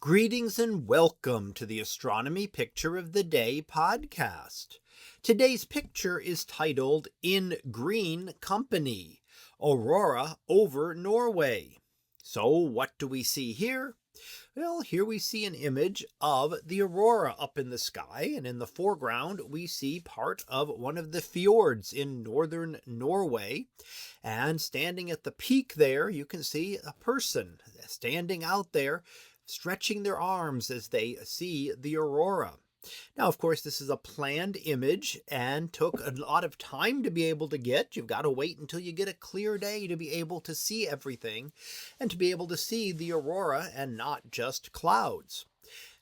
Greetings and welcome to the Astronomy Picture of the Day podcast. Today's picture is titled In Green Company, Aurora over Norway. So what do we see here? Well, here we see an image of the aurora up in the sky, and in the foreground we see part of one of the fjords in northern Norway. And standing at the peak there, you can see a person standing out there, stretching their arms as they see the aurora. Now, of course, this is a planned image and took a lot of time to be able to get. You've got to wait until you get a clear day to be able to see everything and to be able to see the aurora and not just clouds.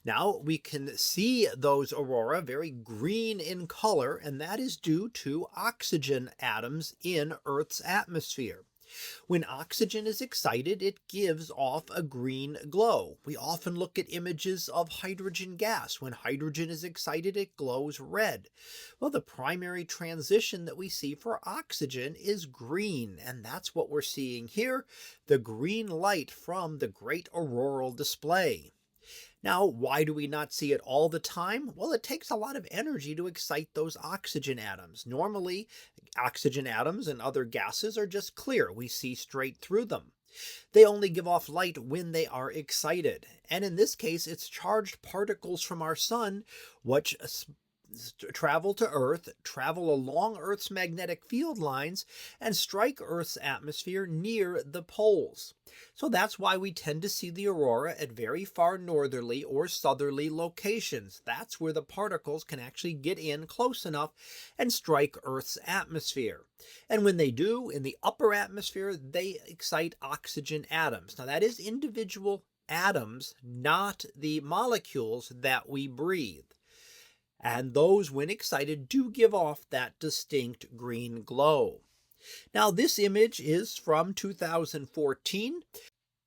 Now, we can see those aurora very green in color, and that is due to oxygen atoms in Earth's atmosphere. When oxygen is excited, it gives off a green glow. We often look at images of hydrogen gas. When hydrogen is excited, it glows red. Well, the primary transition that we see for oxygen is green, and that's what we're seeing here, the green light from the great auroral display. Now, why do we not see it all the time? Well, it takes a lot of energy to excite those oxygen atoms. Normally, oxygen atoms and other gases are just clear. We see straight through them. They only give off light when they are excited. And in this case, it's charged particles from our sun, which travel to Earth, travel along Earth's magnetic field lines, and strike Earth's atmosphere near the poles. So that's why we tend to see the aurora at very far northerly or southerly locations. That's where the particles can actually get in close enough and strike Earth's atmosphere. And when they do, in the upper atmosphere, they excite oxygen atoms. Now that is individual atoms, not the molecules that we breathe. And those, when excited, do give off that distinct green glow. Now, this image is from 2014,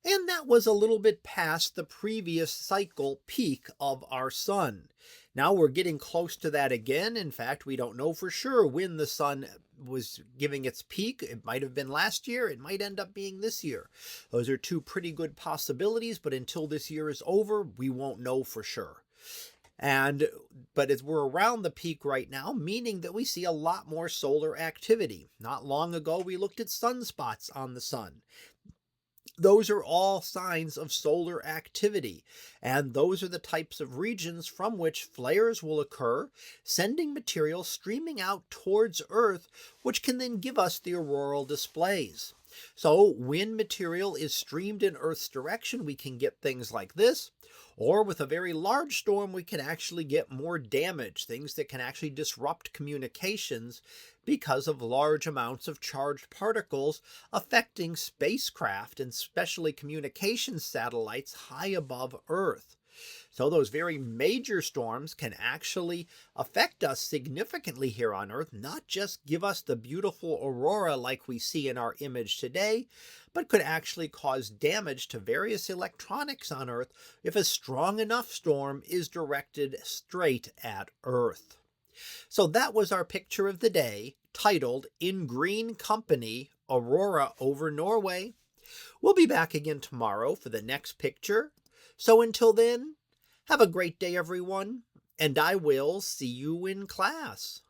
and that was a little bit past the previous cycle peak of our sun. Now we're getting close to that again. In fact, we don't know for sure when the sun was giving its peak. It might have been last year. It might end up being this year. Those are two pretty good possibilities, but until this year is over, we won't know for sure. But as we're around the peak right now, meaning that we see a lot more solar activity. Not long ago, we looked at sunspots on the sun. Those are all signs of solar activity, and those are the types of regions from which flares will occur, sending material streaming out towards Earth, which can then give us the auroral displays. So when material is streamed in Earth's direction, we can get things like this. Or with a very large storm, we can actually get more damage, things that can actually disrupt communications because of large amounts of charged particles affecting spacecraft and especially communication satellites high above Earth. So those very major storms can actually affect us significantly here on Earth, not just give us the beautiful aurora like we see in our image today, but could actually cause damage to various electronics on Earth if a strong enough storm is directed straight at Earth. So that was our picture of the day, titled In Green Company, Aurora over Norway. We'll be back again tomorrow for the next picture. So until then, have a great day, everyone, and I will see you in class.